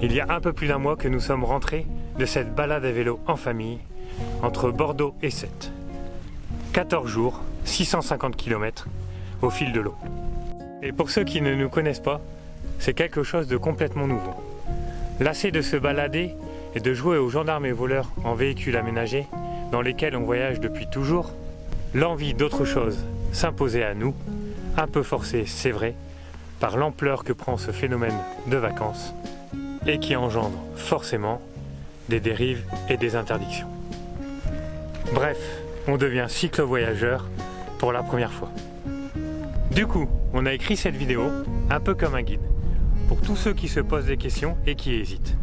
Il y a un peu plus d'un mois que nous sommes rentrés de cette balade à vélo en famille entre Bordeaux et Sète. 14 jours, 650 km au fil de l'eau. Et pour ceux qui ne nous connaissent pas, c'est quelque chose de complètement nouveau. Lassés de se balader et de jouer aux gendarmes et voleurs en véhicules aménagés dans lesquels on voyage depuis toujours, l'envie d'autre chose s'imposait à nous, un peu forcée, c'est vrai, par l'ampleur que prend ce phénomène de vacances et qui engendre forcément des dérives et des interdictions. Bref, on devient cyclo-voyageur pour la première fois. Du coup, on a écrit cette vidéo un peu comme un guide pour tous ceux qui se posent des questions et qui hésitent,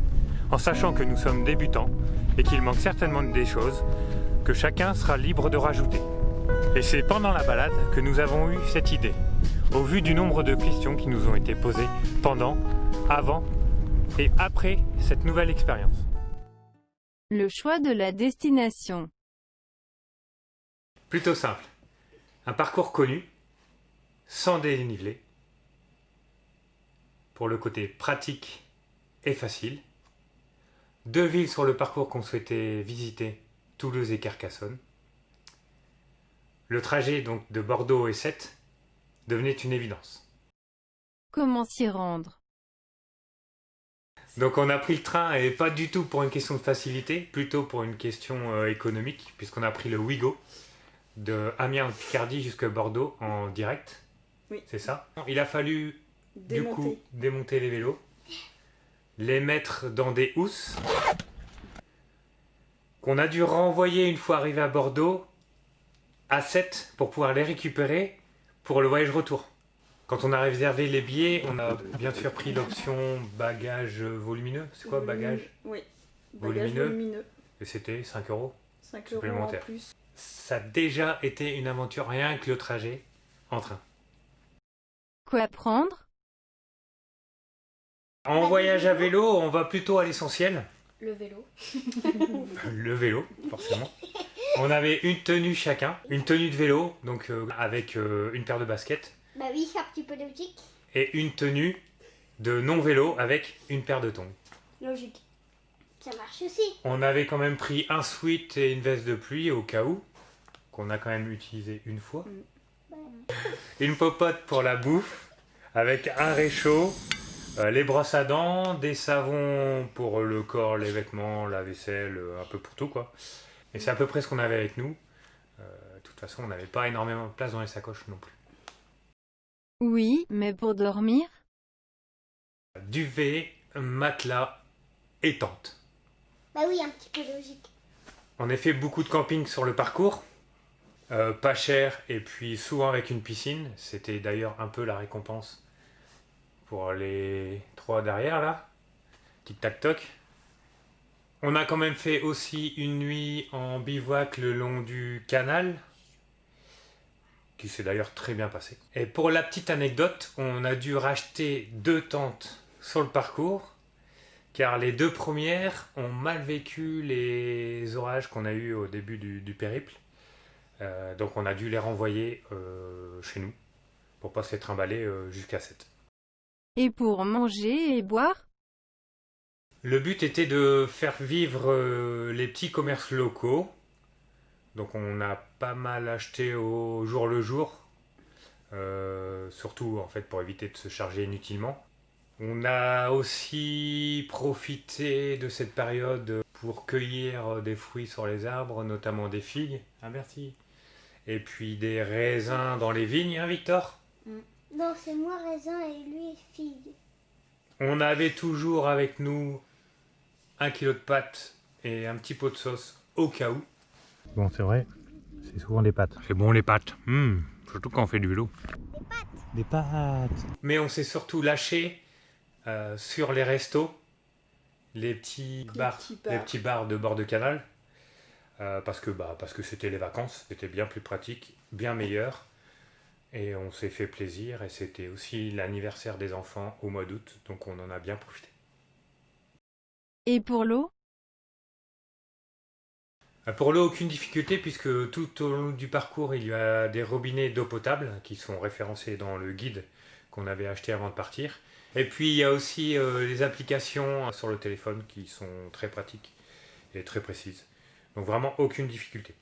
en sachant que nous sommes débutants et qu'il manque certainement des choses que chacun sera libre de rajouter. Et c'est pendant la balade que nous avons eu cette idée, au vu du nombre de questions qui nous ont été posées pendant, avant et après cette nouvelle expérience. Le choix de la destination. Plutôt simple. Un parcours connu, sans dénivelé, pour le côté pratique et facile. 2 villes sur le parcours qu'on souhaitait visiter, Toulouse et Carcassonne. Le trajet donc de Bordeaux et Sète devenait une évidence. Comment s'y rendre? Donc on a pris le train et pas du tout pour une question de facilité, plutôt pour une question économique, puisqu'on a pris le Ouigo de Amiens en Picardie jusqu'à Bordeaux en direct. Oui. C'est ça. Il a fallu du coup démonter les vélos, les mettre dans des housses qu'on a dû renvoyer une fois arrivé à Bordeaux à Sète pour pouvoir les récupérer pour le voyage retour. Quand on a réservé les billets, on a bien sûr pris l'option bagage volumineux. C'est quoi bagage? Oui, bagage volumineux. Et c'était 5 € 5 € supplémentaires. en plus. Ça a déjà été une aventure, rien que le trajet en train. Quoi prendre? En voyage à vélo, on va plutôt à l'essentiel. Le vélo. Le vélo, forcément. On avait une tenue chacun, une tenue de vélo, donc avec une paire de baskets. Bah oui, c'est un petit peu logique. Et une tenue de non-vélo avec une paire de tongs. Logique. Ça marche aussi. On avait quand même pris un sweat et une veste de pluie au cas où, qu'on a quand même utilisé une fois. Une popote pour la bouffe, avec un réchaud, les brosses à dents, des savons pour le corps, les vêtements, la vaisselle, un peu pour tout quoi. Et c'est à peu près ce qu'on avait avec nous. De toute façon, on n'avait pas énormément de place dans les sacoches non plus. Oui, mais pour dormir? Duvet, matelas et tente. Bah oui, un petit peu logique. On a fait beaucoup de camping sur le parcours. Pas cher et puis souvent avec une piscine. C'était d'ailleurs un peu la récompense pour les 3 derrière là. Tic-tac-toc. On a quand même fait aussi une nuit en bivouac le long du canal, qui s'est d'ailleurs très bien passé. Et pour la petite anecdote, on a dû racheter 2 tentes sur le parcours, car les 2 premières ont mal vécu les orages qu'on a eu au début du périple. Donc on a dû les renvoyer chez nous, pour pas se les trimballer jusqu'à Sète. Et pour manger et boire? Le but était de faire vivre les petits commerces locaux. Donc on a pas mal acheté au jour le jour, surtout en fait pour éviter de se charger inutilement. On a aussi profité de cette période pour cueillir des fruits sur les arbres, notamment des figues, hein Bertie? Et puis des raisins dans les vignes, hein Victor? Non, c'est moi raisin et lui figue. On avait toujours avec nous 1 kilo de pâtes et un petit pot de sauce au cas où. Bon, c'est vrai, c'est souvent des pâtes. C'est bon les pâtes, surtout quand on fait du vélo. Des pâtes. Des pâtes. Mais on s'est surtout lâché sur les restos, les petits bars de bord de canal, parce que c'était les vacances, c'était bien plus pratique, bien meilleur. Et on s'est fait plaisir et c'était aussi l'anniversaire des enfants au mois d'août, donc on en a bien profité. Et pour l'eau? Pour l'eau, aucune difficulté puisque tout au long du parcours, il y a des robinets d'eau potable qui sont référencés dans le guide qu'on avait acheté avant de partir. Et puis il y a aussi les applications sur le téléphone qui sont très pratiques et très précises. Donc vraiment aucune difficulté.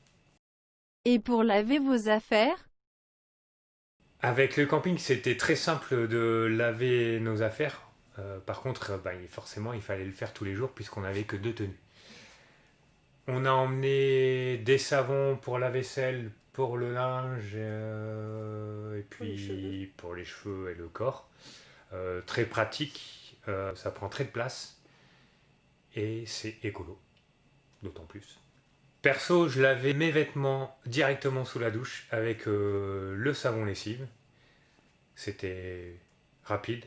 Et pour laver vos affaires? Avec le camping, c'était très simple de laver nos affaires. Par contre, forcément, il fallait le faire tous les jours puisqu'on n'avait que 2 tenues. On a emmené des savons pour la vaisselle, pour le linge, et puis pour les cheveux et le corps. Très pratique, ça prend très de place et c'est écolo, d'autant plus. Perso, je lavais mes vêtements directement sous la douche avec le savon lessive. C'était rapide.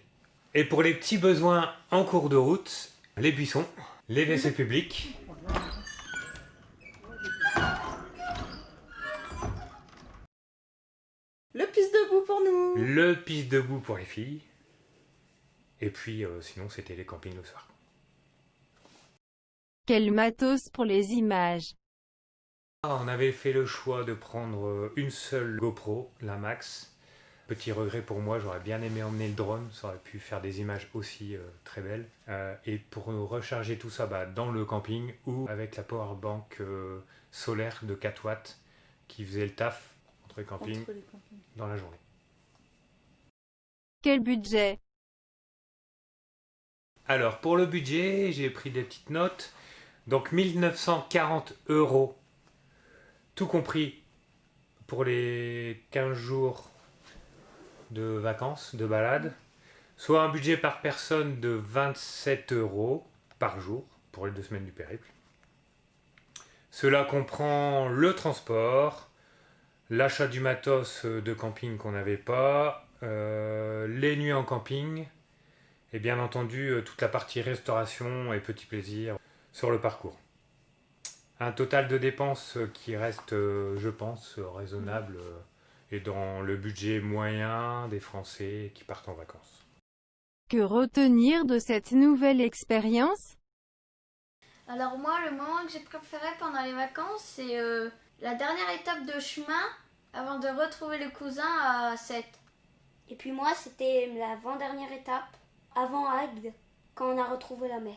Et pour les petits besoins en cours de route, les buissons, les WC publics. Le pisse debout pour nous. Le pisse debout pour les filles. Et puis sinon c'était les campings le soir. Quel matos pour les images? On avait fait le choix de prendre une seule GoPro, la Max. Petit regret pour moi, j'aurais bien aimé emmener le drone, ça aurait pu faire des images aussi très belles. Et pour recharger tout ça dans le camping ou avec la powerbank solaire de 4 watts qui faisait le taf entre les campings dans la journée. Quel budget? Alors pour le budget, j'ai pris des petites notes. Donc 1940 €, tout compris pour les 15 jours de vacances, de balade, soit un budget par personne de 27 € par jour pour les 2 semaines du périple. Cela comprend le transport, l'achat du matos de camping qu'on n'avait pas, les nuits en camping et bien entendu toute la partie restauration et petits plaisirs sur le parcours. Un total de dépenses qui reste, je pense, raisonnable et dans le budget moyen des Français qui partent en vacances. Que retenir de cette nouvelle expérience? Alors moi, le moment que j'ai préféré pendant les vacances, c'est la dernière étape de chemin avant de retrouver le cousin à Sète. Et puis moi, c'était l'avant-dernière étape, avant Agde, quand on a retrouvé la mer.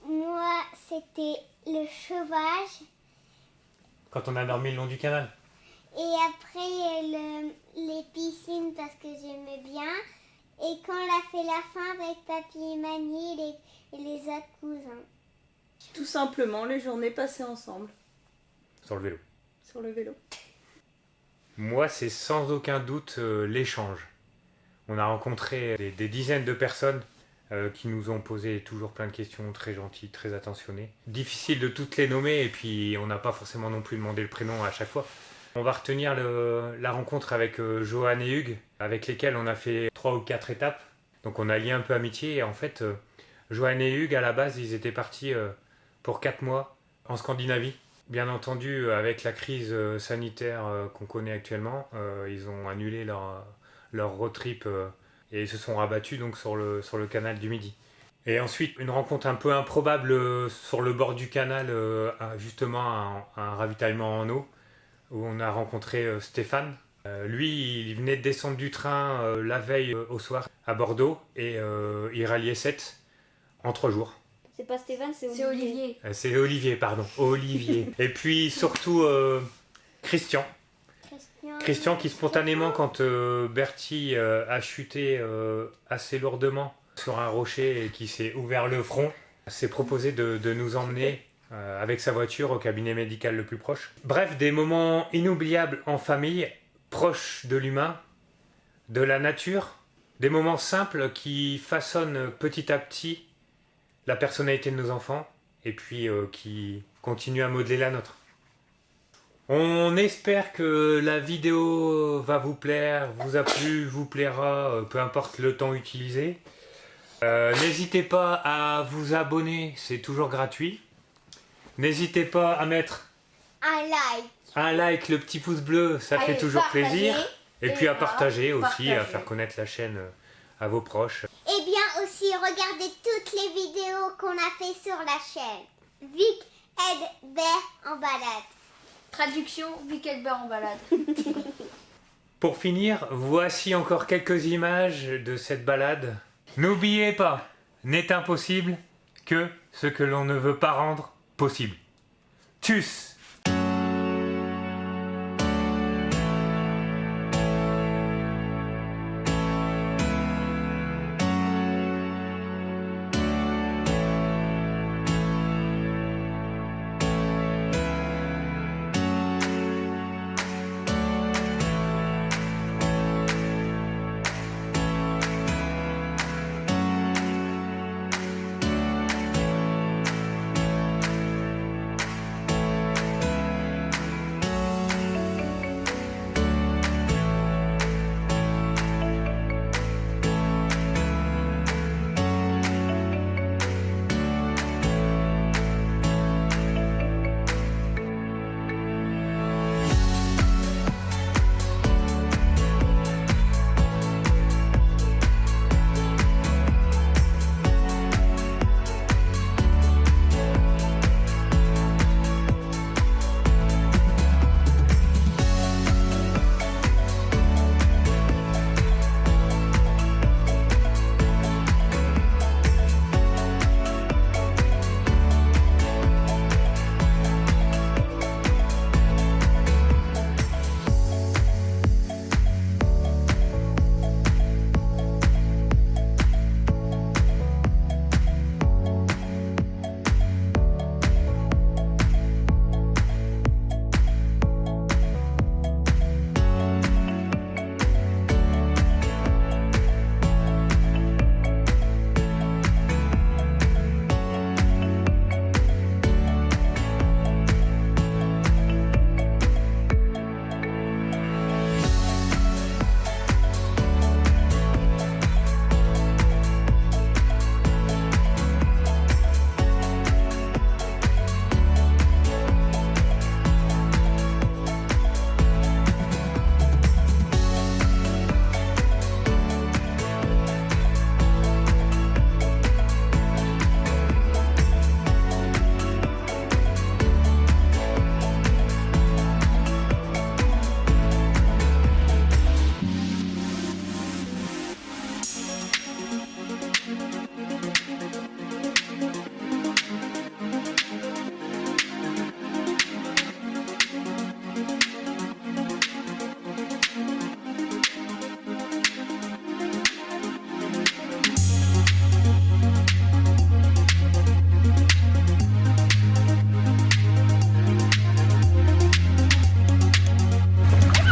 Moi, c'était le sauvage. Quand on a dormi le long du canal. Et après, les piscines parce que j'aimais bien. Et quand on a fait la fin avec Papy et Mamie et les autres cousins. Tout simplement, les journées passées ensemble. Sur le vélo. Sur le vélo. Moi, c'est sans aucun doute l'échange. On a rencontré des dizaines de personnes qui nous ont posé toujours plein de questions, très gentilles, très attentionnées. Difficile de toutes les nommer et puis on n'a pas forcément non plus demandé le prénom à chaque fois. On va retenir la rencontre avec Johan et Hugues, avec lesquels on a fait 3 ou 4 étapes. Donc on a lié un peu amitié et en fait, Johan et Hugues, à la base, ils étaient partis pour 4 mois en Scandinavie. Bien entendu, avec la crise sanitaire qu'on connaît actuellement, ils ont annulé leur road trip et ils se sont rabattus donc sur le canal du Midi. Et ensuite, une rencontre un peu improbable sur le bord du canal, justement un ravitaillement en eau, où on a rencontré Stéphane. Lui, il venait de descendre du train la veille au soir à Bordeaux et il ralliait Sète en 3 jours. C'est pas Stéphane, c'est Olivier. C'est Olivier. C'est Olivier, pardon. Olivier. Et puis surtout Christian. Christian qui spontanément, quand Bertie a chuté assez lourdement sur un rocher et qui s'est ouvert le front, s'est proposé de nous emmener avec sa voiture au cabinet médical le plus proche. Bref, des moments inoubliables en famille, proches de l'humain, de la nature, des moments simples qui façonnent petit à petit la personnalité de nos enfants et puis qui continuent à modeler la nôtre. On espère que la vidéo va vous plaire, vous a plu, vous plaira, peu importe le temps utilisé. N'hésitez pas à vous abonner, c'est toujours gratuit. N'hésitez pas à mettre un like, le petit pouce bleu, ça fait toujours plaisir. Et puis à partager aussi, à faire connaître la chaîne à vos proches. Et bien aussi, regardez toutes les vidéos qu'on a fait sur la chaîne. Vic Edbert en balade. Traduction, Vic Edbert en balade. Pour finir, voici encore quelques images de cette balade. N'oubliez pas, n'est impossible que ce que l'on ne veut pas rendre possible. Tchuss!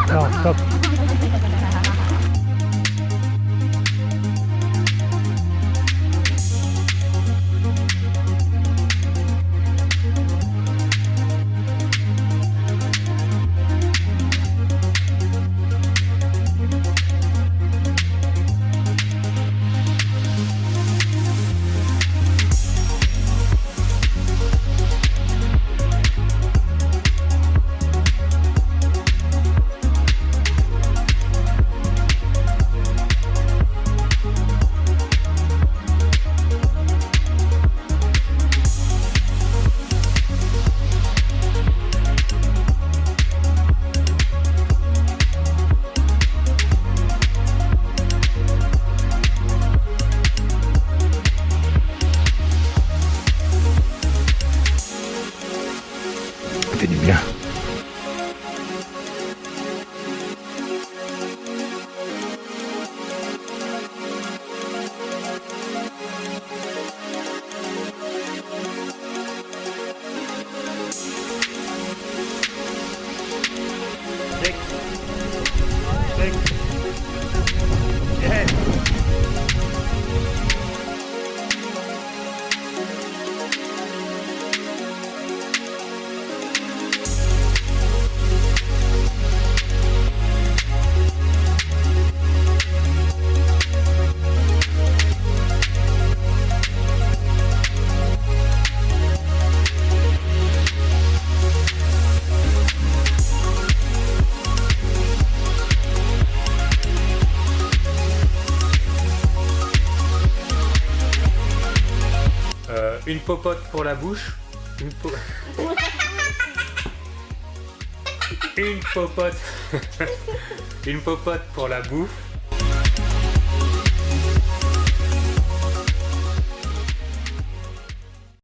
Alors, stop. Ça fait du bien. Check. Check. Yeah. Une popote pour la bouche. Une Une popote. Une popote pour la bouffe.